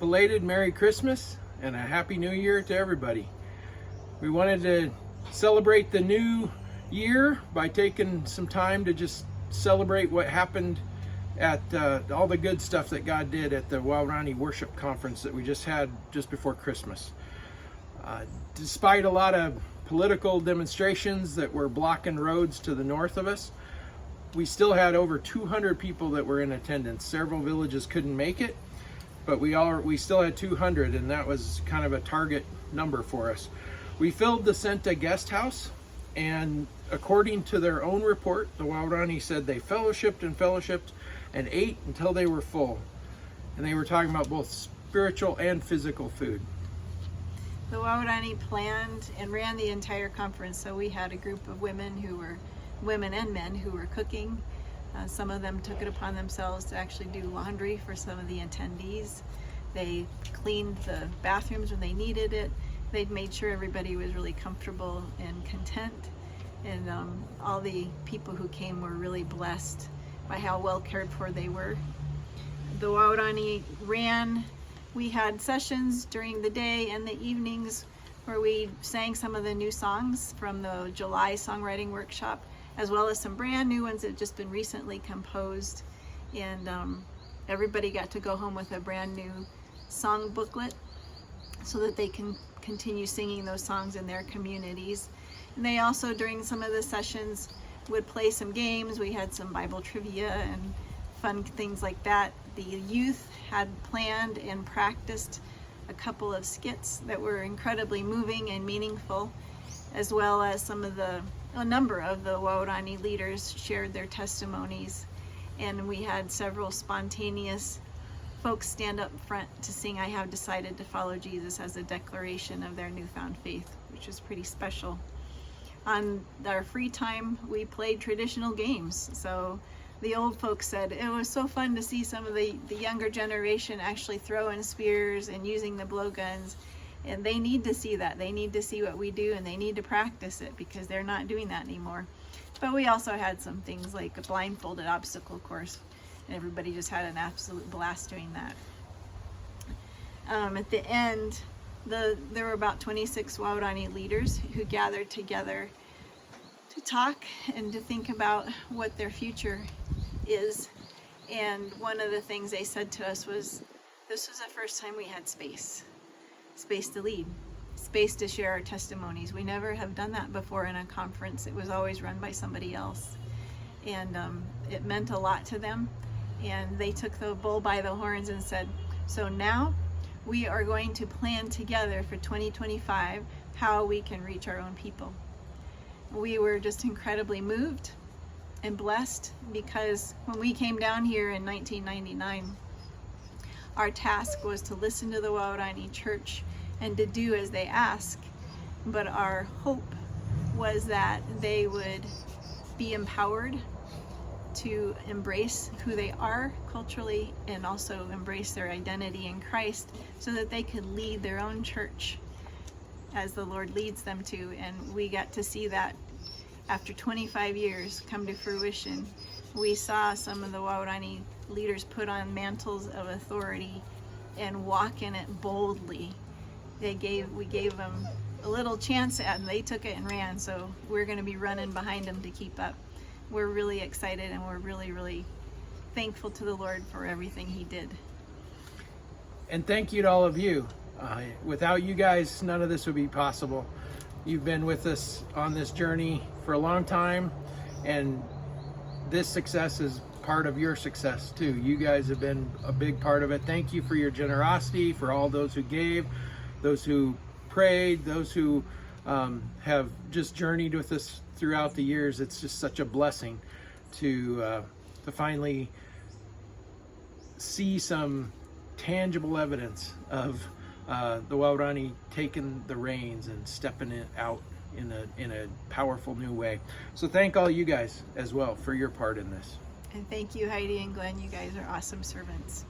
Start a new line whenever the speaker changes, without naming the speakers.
belated Merry Christmas and a Happy New Year to everybody. We wanted to celebrate the new year by taking some time to just celebrate what happened at all the good stuff that God did at the Waorani Worship Conference that we just had just before Christmas. Despite a lot of political demonstrations that were blocking roads to the north of us, we still had over 200 people that were in attendance. Several villages couldn't make it, but we still had 200, and that was kind of a target number for us. We filled the Senta guest house, and according to their own report, the Waorani said they fellowshipped and ate until they were full. And they were talking about both spiritual and physical food.
The Waorani planned and ran the entire conference, so we had a group of women and men who were cooking. Some of them took it upon themselves to actually do laundry for some of the attendees. They cleaned the bathrooms when they needed it. They'd made sure everybody was really comfortable and content. And all the people who came were really blessed by how well cared for they were. The Waorani ran. We had sessions during the day and the evenings where we sang some of the new songs from the July songwriting workshop, as well as some brand new ones that had just been recently composed. And everybody got to go home with a brand new song booklet so that they can continue singing those songs in their communities. And they also, during some of the sessions, would play some games. We had some Bible trivia and fun things like that. The youth had planned and practiced a couple of skits that were incredibly moving and meaningful, as well as a number of the Waorani leaders shared their testimonies, and we had several spontaneous folks stand up front to sing "I Have Decided to Follow Jesus" as a declaration of their newfound faith, which was pretty special. On our free time, we played traditional games. So the old folks said it was so fun to see some of the younger generation actually throwing spears and using the blowguns. And they need to see that. They need to see what we do, and they need to practice it because they're not doing that anymore. But we also had some things like a blindfolded obstacle course, and everybody just had an absolute blast doing that. At the end, there were about 26 Waorani leaders who gathered together to talk and to think about what their future is. And one of the things they said to us was, this was the first time we had space to lead, space to share our testimonies. We never have done that before in a conference. It was always run by somebody else. And it meant a lot to them. And they took the bull by the horns and said, so now we are going to plan together for 2025 how we can reach our own people. We were just incredibly moved and blessed because when we came down here in 1999, our task was to listen to the Waorani Church and to do as they ask. But our hope was that they would be empowered to embrace who they are culturally and also embrace their identity in Christ so that they could lead their own church as the Lord leads them to. And we got to see that after 25 years come to fruition. We saw some of the Waorani leaders put on mantles of authority and walk in it boldly. We gave them a little chance and they took it and ran, so we're going to be running behind them to keep up. We're really excited and we're really, really thankful to the Lord for everything He did.
And thank you to all of you. Without you guys, none of this would be possible. You've been with us on this journey for a long time, and this success is part of your success too. You guys have been a big part of it. Thank you for your generosity, for all those who gave, those who prayed, those who have just journeyed with us throughout the years. It's just such a blessing to finally see some tangible evidence of the Waorani taking the reins and stepping it out in a powerful new way. So thank all you guys as well for your part in this.
And thank you, Heidi and Glenn. You guys are awesome servants.